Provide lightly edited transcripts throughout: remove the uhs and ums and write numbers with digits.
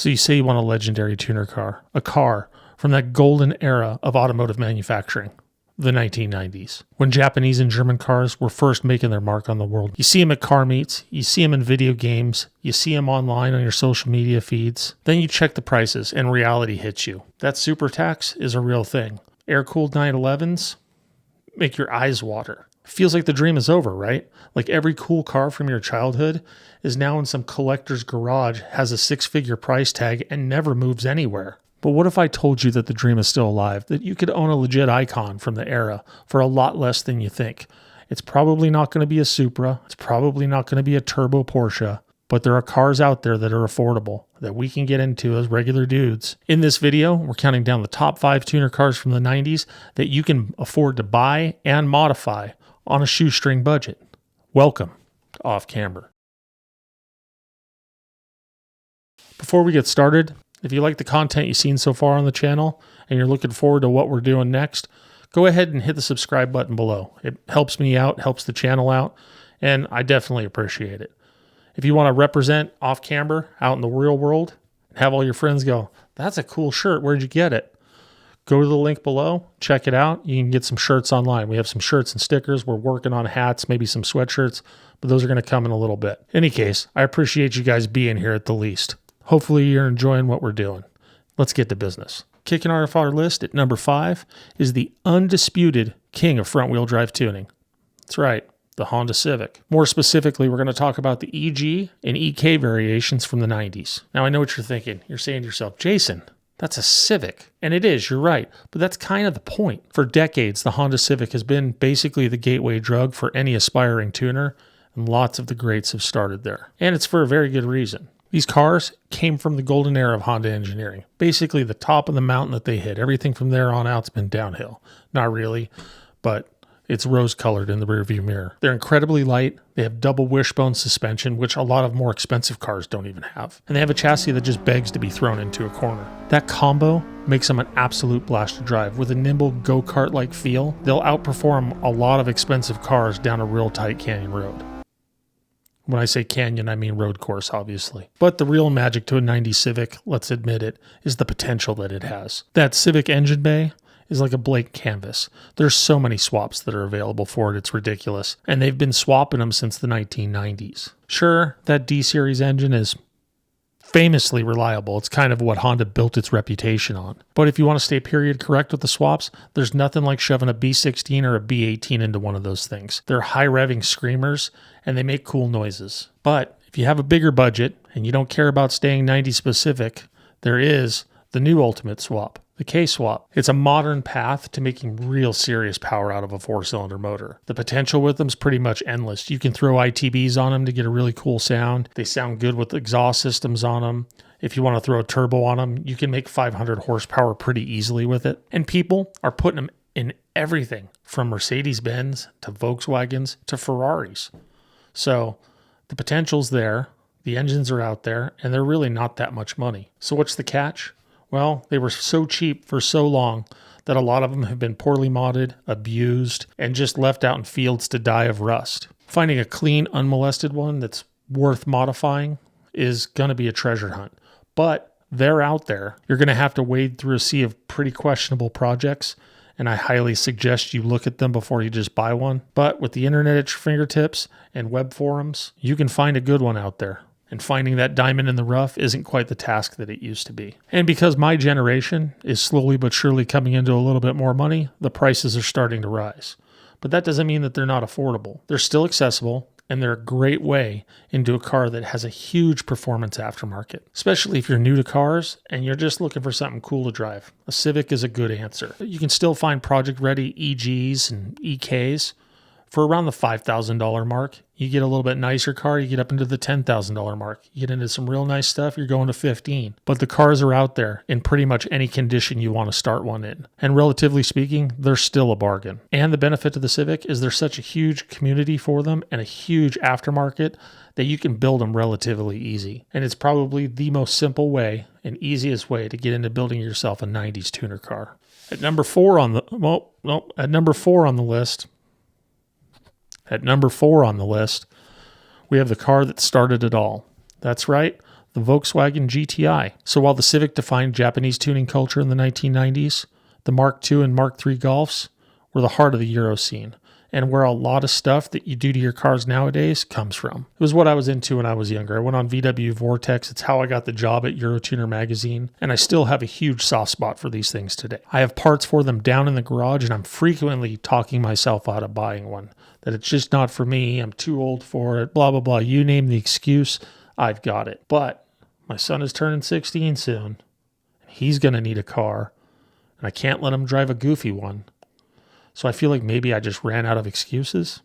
So you say you want a legendary tuner car, a car from that golden era of automotive manufacturing, the 1990s, when Japanese and German cars were first making their mark on the world. You see them at car meets, you see them in video games, you see them online on your social media feeds. Then you check the prices and reality hits you. That super tax is a real thing. Air-cooled 911s make your eyes water. Feels like the dream is over, right? Like every cool car from your childhood is now in some collector's garage, has a six-figure price tag, and never moves anywhere. But what if I told you that the dream is still alive, that you could own a legit icon from the era for a lot less than you think? It's probably not going to be a Supra. It's probably not going to be a turbo Porsche. But there are cars out there that are affordable that we can get into as regular dudes. In this video, we're counting down the top 5 tuner cars from the 90s that you can afford to buy and modify on a shoestring budget. Welcome to Off Camber. Before we get started, if you like the content you've seen so far on the channel and you're looking forward to what we're doing next, go ahead and hit the subscribe button below. It helps me out, helps the channel out, and I definitely appreciate it. If you want to represent Off Camber out in the real world, have all your friends go, "That's a cool shirt, where'd you get it?" Go to the link below, check it out. You can get some shirts online. We have some shirts and stickers. We're working on hats, maybe some sweatshirts, but those are going to come in a little bit. In any case, I appreciate you guys being here at the least. Hopefully you're enjoying what we're doing. Let's get to business. Kicking off our list at number 5 is the undisputed king of front-wheel drive tuning. That's right, the Honda Civic. More specifically, we're going to talk about the EG and EK variations from the 90s. Now, I know what you're thinking. You're saying to yourself, "Jason, that's a Civic." And it is, you're right. But that's kind of the point. For decades, the Honda Civic has been basically the gateway drug for any aspiring tuner, and lots of the greats have started there. And it's for a very good reason. These cars came from the golden era of Honda engineering. Basically the top of the mountain that they hit. Everything from there on out's been downhill. Not really, but it's rose-colored in the rearview mirror. They're incredibly light. They have double wishbone suspension, which a lot of more expensive cars don't even have. And they have a chassis that just begs to be thrown into a corner. That combo makes them an absolute blast to drive. With a nimble go-kart-like feel, they'll outperform a lot of expensive cars down a real tight canyon road. When I say canyon, I mean road course, obviously. But the real magic to a 90s Civic, let's admit it, is the potential that it has. That Civic engine bay is like a blank canvas. There's so many swaps that are available for it, it's ridiculous. And they've been swapping them since the 1990s. Sure, that D-Series engine is famously reliable. It's kind of what Honda built its reputation on. But if you want to stay period correct with the swaps, there's nothing like shoving a B16 or a B18 into one of those things. They're high revving screamers and they make cool noises. But if you have a bigger budget and you don't care about staying 90 specific, there is the new ultimate swap, the K-swap. It's a modern path to making real serious power out of a 4-cylinder motor. The potential with them is pretty much endless. You can throw ITBs on them to get a really cool sound. They sound good with exhaust systems on them. If you want to throw a turbo on them, you can make 500 horsepower pretty easily with it. And people are putting them in everything from Mercedes-Benz to Volkswagens to Ferraris. So the potential's there, the engines are out there, and they're really not that much money. So what's the catch? Well, they were so cheap for so long that a lot of them have been poorly modded, abused, and just left out in fields to die of rust. Finding a clean, unmolested one that's worth modifying is going to be a treasure hunt. But they're out there. You're going to have to wade through a sea of pretty questionable projects, and I highly suggest you look at them before you just buy one. But with the internet at your fingertips and web forums, you can find a good one out there. And finding that diamond in the rough isn't quite the task that it used to be. And because my generation is slowly but surely coming into a little bit more money, the prices are starting to rise. But that doesn't mean that they're not affordable. They're still accessible, and they're a great way into a car that has a huge performance aftermarket. Especially if you're new to cars and you're just looking for something cool to drive. A Civic is a good answer. You can still find project-ready EGs and EKs for around the $5,000 mark. You get a little bit nicer car, you get up into the $10,000 mark. You get into some real nice stuff, you're going to 15. But the cars are out there in pretty much any condition you want to start one in. And relatively speaking, they're still a bargain. And the benefit to the Civic is there's such a huge community for them and a huge aftermarket that you can build them relatively easy. And it's probably the most simple way and easiest way to get into building yourself a 90s tuner car. At number 4 on the list, we have the car that started it all. That's right, the Volkswagen GTI. So while the Civic defined Japanese tuning culture in the 1990s, the Mark II and Mark III Golfs were the heart of the Euro scene, and where a lot of stuff that you do to your cars nowadays comes from. It was what I was into when I was younger. I went on VW Vortex. It's how I got the job at Eurotuner magazine, and I still have a huge soft spot for these things today. I have parts for them down in the garage, and I'm frequently talking myself out of buying one. That it's just not for me, I'm too old for it, blah, blah, blah. You name the excuse, I've got it. But my son is turning 16 soon. He's going to need a car, and I can't let him drive a goofy one. So I feel like maybe I just ran out of excuses.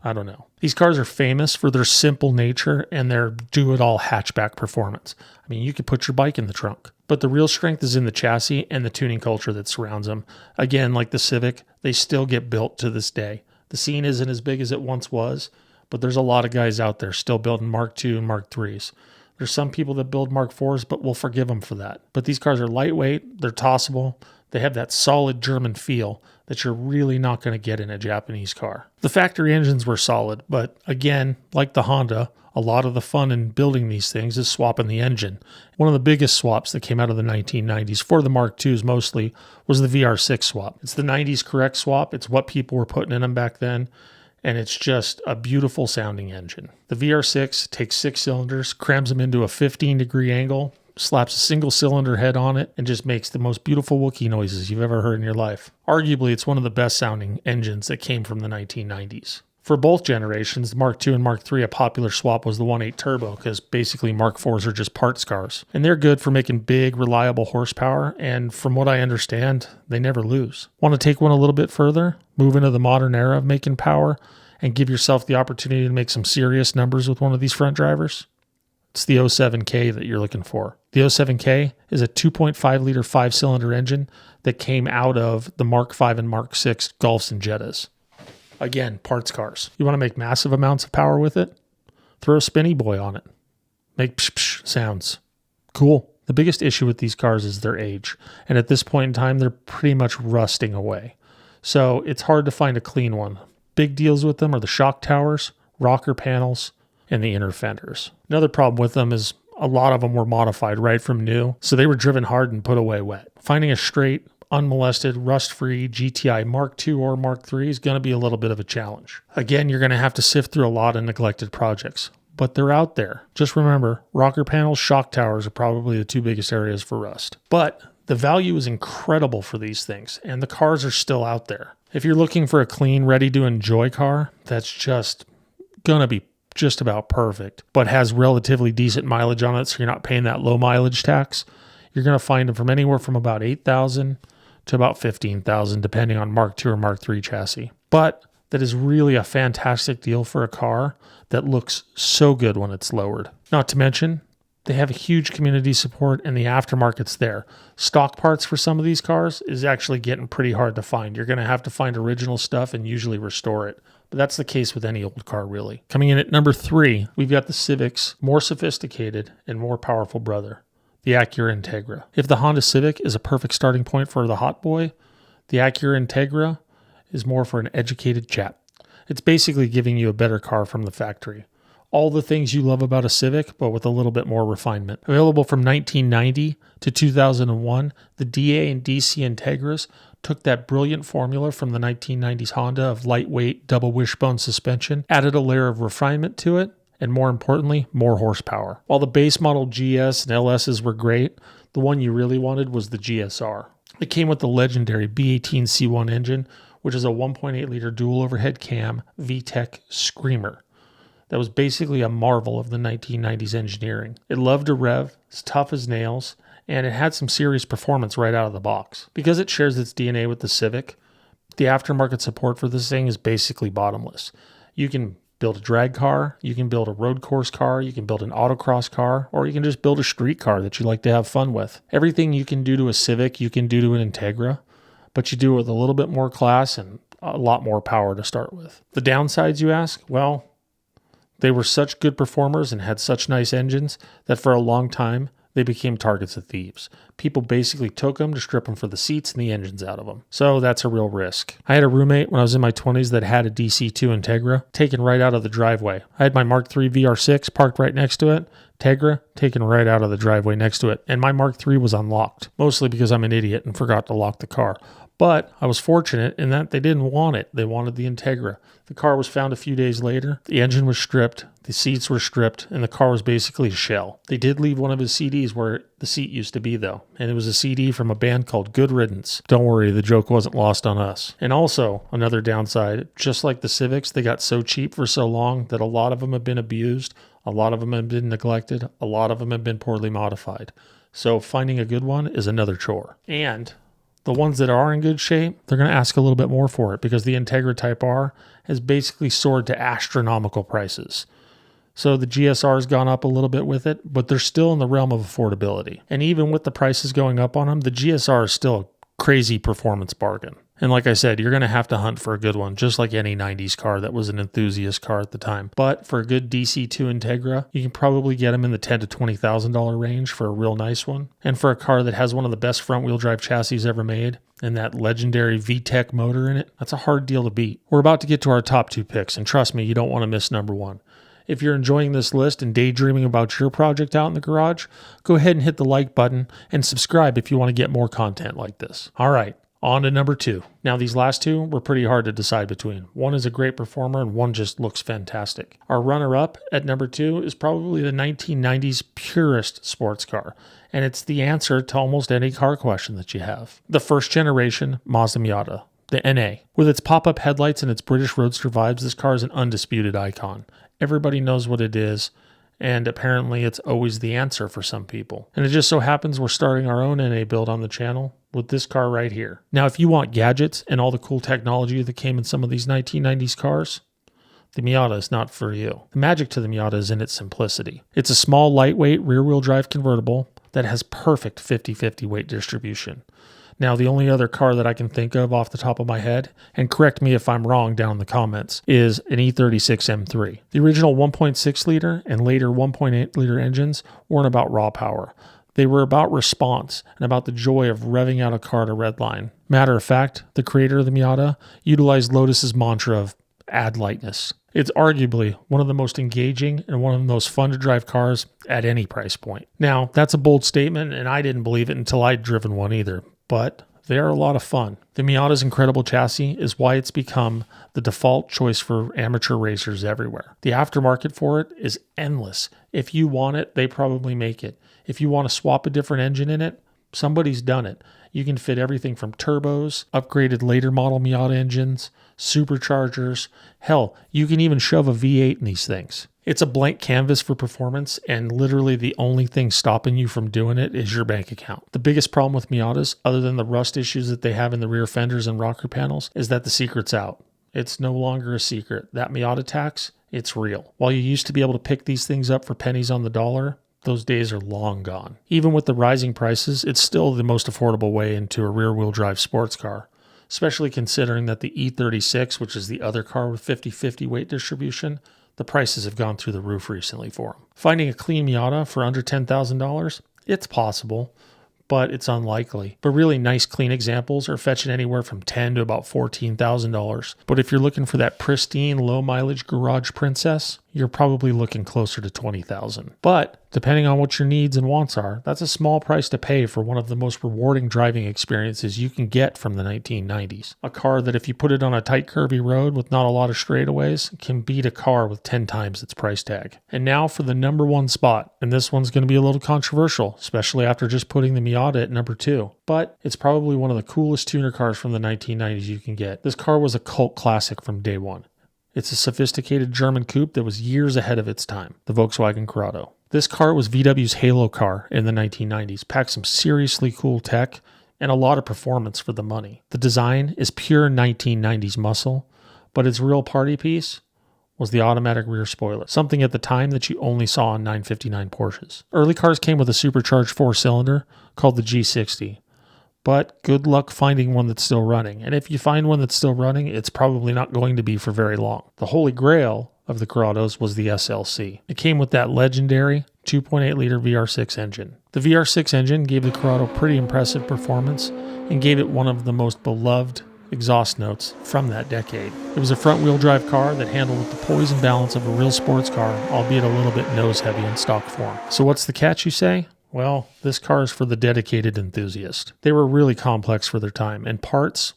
I don't know. These cars are famous for their simple nature and their do-it-all hatchback performance. I mean, you could put your bike in the trunk. But the real strength is in the chassis and the tuning culture that surrounds them. Again, like the Civic, they still get built to this day. The scene isn't as big as it once was, but there's a lot of guys out there still building Mark II and Mark IIIs. There's some people that build Mark IVs, but we'll forgive them for that. But these cars are lightweight, they're tossable, they have that solid German feel that you're really not going to get in a Japanese car. The factory engines were solid, but again, like the Honda, a lot of the fun in building these things is swapping the engine. One of the biggest swaps that came out of the 1990s for the Mark IIs mostly was the VR6 swap. It's the 90s correct swap. It's what people were putting in them back then, and it's just a beautiful sounding engine. The VR6 takes 6 cylinders, crams them into a 15-degree angle, slaps a single cylinder head on it, and just makes the most beautiful Wookiee noises you've ever heard in your life. Arguably, it's one of the best sounding engines that came from the 1990s. For both generations, the Mark II and Mark III, a popular swap was the 1.8 turbo, because basically Mark IVs are just parts cars. And they're good for making big, reliable horsepower, and from what I understand, they never lose. Want to take one a little bit further? Move into the modern era of making power, and give yourself the opportunity to make some serious numbers with one of these front drivers? It's the 07K that you're looking for. The 07K is a 2.5-liter 5-cylinder engine that came out of the Mark V and Mark VI Golfs and Jettas. Again, parts cars. You want to make massive amounts of power with it? Throw a spinny boy on it. Make psh psh sounds. Cool. The biggest issue with these cars is their age. And at this point in time, they're pretty much rusting away. So it's hard to find a clean one. Big deals with them are the shock towers, rocker panels, and the inner fenders. Another problem with them is a lot of them were modified right from new. So they were driven hard and put away wet. Finding a straight, unmolested, rust-free GTI Mark II or Mark III is going to be a little bit of a challenge. Again, you're going to have to sift through a lot of neglected projects, but they're out there. Just remember, rocker panels, shock towers are probably the 2 biggest areas for rust. But the value is incredible for these things, and the cars are still out there. If you're looking for a clean, ready-to-enjoy car, that's just going to be just about perfect, but has relatively decent mileage on it, so you're not paying that low mileage tax, you're going to find them from anywhere from about $8,000 to about $15,000, depending on Mark II or Mark III chassis. But that is really a fantastic deal for a car that looks so good when it's lowered. Not to mention, they have a huge community support and the aftermarket's there. Stock parts for some of these cars is actually getting pretty hard to find. You're going to have to find original stuff and usually restore it. But that's the case with any old car, really. Coming in at number 3, we've got the Civic's more sophisticated and more powerful brother, the Acura Integra. If the Honda Civic is a perfect starting point for the hot boy, the Acura Integra is more for an educated chap. It's basically giving you a better car from the factory. All the things you love about a Civic, but with a little bit more refinement. Available from 1990 to 2001, the DA and DC Integras took that brilliant formula from the 1990s Honda of lightweight double wishbone suspension, added a layer of refinement to it, and more importantly, more horsepower. While the base model GS and LSs were great, the one you really wanted was the GSR. It came with the legendary B18C1 engine, which is a 1.8-liter dual overhead cam VTEC screamer. That was basically a marvel of the 1990s engineering. It loved to rev, it's tough as nails, and it had some serious performance right out of the box. Because it shares its DNA with the Civic, the aftermarket support for this thing is basically bottomless. You can build a drag car, you can build a road course car, you can build an autocross car, or you can just build a street car that you like to have fun with. Everything you can do to a Civic, you can do to an Integra, but you do it with a little bit more class and a lot more power to start with. The downsides, you ask? Well, they were such good performers and had such nice engines that for a long time, they became targets of thieves. People basically took them to strip them for the seats and the engines out of them. So that's a real risk. I had a roommate when I was in my 20s that had a DC2 Integra taken right out of the driveway. I had my Mark III VR6 parked right next to it, Integra taken right out of the driveway next to it, and my Mark III was unlocked, mostly because I'm an idiot and forgot to lock the car. But I was fortunate in that they didn't want it. They wanted the Integra. The car was found a few days later. The engine was stripped, the seats were stripped, and the car was basically a shell. They did leave one of his CDs where the seat used to be, though, and it was a CD from a band called Good Riddance. Don't worry, the joke wasn't lost on us. And also, another downside, just like the Civics, they got so cheap for so long that a lot of them have been abused, a lot of them have been neglected, a lot of them have been poorly modified. So finding a good one is another chore. And the ones that are in good shape, they're going to ask a little bit more for it because the Integra Type R has basically soared to astronomical prices. So the GSR has gone up a little bit with it, but they're still in the realm of affordability. And even with the prices going up on them, the GSR is still a crazy performance bargain. And like I said, you're going to have to hunt for a good one, just like any 90s car that was an enthusiast car at the time. But for a good DC2 Integra, you can probably get them in the $10,000 to $20,000 range for a real nice one. And for a car that has one of the best front-wheel drive chassis ever made, and that legendary VTEC motor in it, that's a hard deal to beat. We're about to get to our top 2 picks, and trust me, you don't want to miss number 1. If you're enjoying this list and daydreaming about your project out in the garage, go ahead and hit the like button and subscribe if you want to get more content like this. All right. On to number 2. Now, these last 2 were pretty hard to decide between. One is a great performer and one just looks fantastic. Our runner-up at number 2 is probably the 1990s purest sports car, and it's the answer to almost any car question that you have. The first generation Mazda Miata, the NA. With its pop-up headlights and its British roadster vibes, this car is an undisputed icon. Everybody knows what it is, and apparently it's always the answer for some people. And it just so happens we're starting our own NA build on the channel with this car right here. Now, if you want gadgets and all the cool technology that came in some of these 1990s cars, the Miata is not for you. The magic to the Miata is in its simplicity. It's a small, lightweight, rear-wheel drive convertible that has perfect 50-50 weight distribution. Now, the only other car that I can think of off the top of my head, and correct me if I'm wrong down in the comments, is an E36 M3. The original 1.6 liter and later 1.8 liter engines weren't about raw power. They were about response and about the joy of revving out a car at a red line. Matter of fact, the creator of the Miata utilized Lotus's mantra of add lightness. It's arguably one of the most engaging and one of the most fun to drive cars at any price point. Now, that's a bold statement, and I didn't believe it until I'd driven one either, but they are a lot of fun. The Miata's incredible chassis is why it's become the default choice for amateur racers everywhere. The aftermarket for it is endless. If you want it, they probably make it. If you want to swap a different engine in it, somebody's done it. You can fit everything from turbos, upgraded later model Miata engines, superchargers. Hell, you can even shove a V8 in these things. It's a blank canvas for performance, and literally the only thing stopping you from doing it is your bank account. The biggest problem with Miatas, other than the rust issues that they have in the rear fenders and rocker panels, is that the secret's out. It's no longer a secret. That Miata tax, it's real. While you used to be able to pick these things up for pennies on the dollar, those days are long gone. Even with the rising prices, it's still the most affordable way into a rear-wheel drive sports car, especially considering that the E36, which is the other car with 50-50 weight distribution, the prices have gone through the roof recently for them. Finding a clean Miata for under $10,000, it's possible, but it's unlikely. But really nice clean examples are fetching anywhere from $10,000 to about $14,000. But if you're looking for that pristine, low mileage garage princess, you're probably looking closer to $20,000. But depending on what your needs and wants are, that's a small price to pay for one of the most rewarding driving experiences you can get from the 1990s. A car that if you put it on a tight curvy road with not a lot of straightaways can beat a car with 10 times its price tag. And now for the number 1 spot, and this one's going to be a little controversial, especially after just putting the Miata at number 2. But it's probably one of the coolest tuner cars from the 1990s you can get. This car was a cult classic from day one. It's a sophisticated German coupe that was years ahead of its time, the Volkswagen Corrado. This car was VW's halo car in the 1990s, packed some seriously cool tech and a lot of performance for the money. The design is pure 1990s muscle, but its real party piece was the automatic rear spoiler, something at the time that you only saw on 959 Porsches. Early cars came with a supercharged 4-cylinder called the G60. But good luck finding one that's still running. And if you find one that's still running, it's probably not going to be for very long. The holy grail of the Corrados was the SLC. It came with that legendary 2.8 liter VR6 engine. The VR6 engine gave the Corrado pretty impressive performance and gave it one of the most beloved exhaust notes from that decade. It was a front-wheel drive car that handled with the poise and balance of a real sports car, albeit a little bit nose-heavy in stock form. So what's the catch, you say? Well, this car is for the dedicated enthusiast. They were really complex for their time, and parts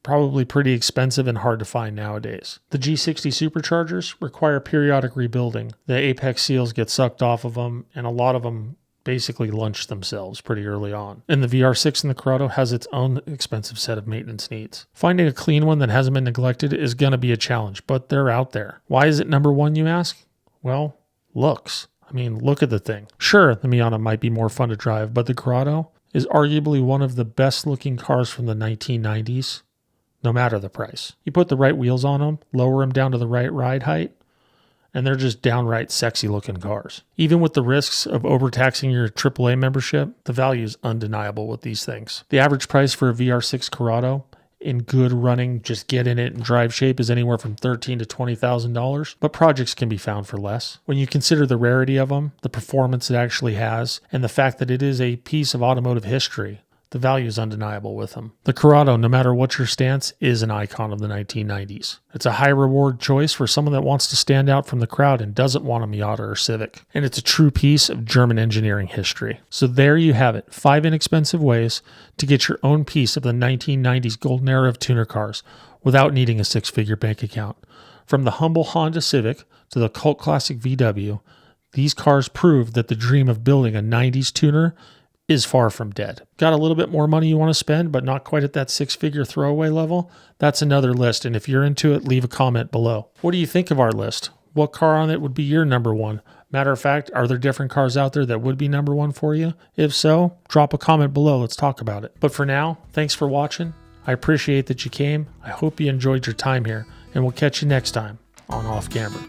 probably pretty expensive and hard to find nowadays. The G60 superchargers require periodic rebuilding. The apex seals get sucked off of them, and a lot of them basically lunch themselves pretty early on. And the VR6 in the Corrado has its own expensive set of maintenance needs. Finding a clean one that hasn't been neglected is going to be a challenge, but they're out there. Why is it number one, you ask? Well, looks. I mean, look at the thing. Sure, the Miata might be more fun to drive, but the Corrado is arguably one of the best looking cars from the 1990s, no matter the price. You put the right wheels on them, lower them down to the right ride height, and they're just downright sexy looking cars. Even with the risks of overtaxing your AAA membership, the value is undeniable with these things. The average price for a VR6 Corrado in good running, just get in it and drive shape is anywhere from $13,000 to $20,000, but projects can be found for less. When you consider the rarity of them, the performance it actually has, and the fact that it is a piece of automotive history, the value is undeniable with them. The Corrado, no matter what your stance, is an icon of the 1990s. It's a high reward choice for someone that wants to stand out from the crowd and doesn't want a Miata or Civic. And it's a true piece of German engineering history. So there you have it, 5 inexpensive ways to get your own piece of the 1990s golden era of tuner cars without needing a 6-figure bank account. From the humble Honda Civic to the cult classic VW, these cars prove that the dream of building a 90s tuner is far from dead. Got a little bit more money you want to spend, but not quite at that 6-figure throwaway level? That's another list, and if you're into it, leave a comment below. What do you think of our list? What car on it would be your number one? Matter of fact, are there different cars out there that would be number one for you? If so, drop a comment below. Let's talk about it. But for now, thanks for watching. I appreciate that you came. I hope you enjoyed your time here, and we'll catch you next time on Off Camera.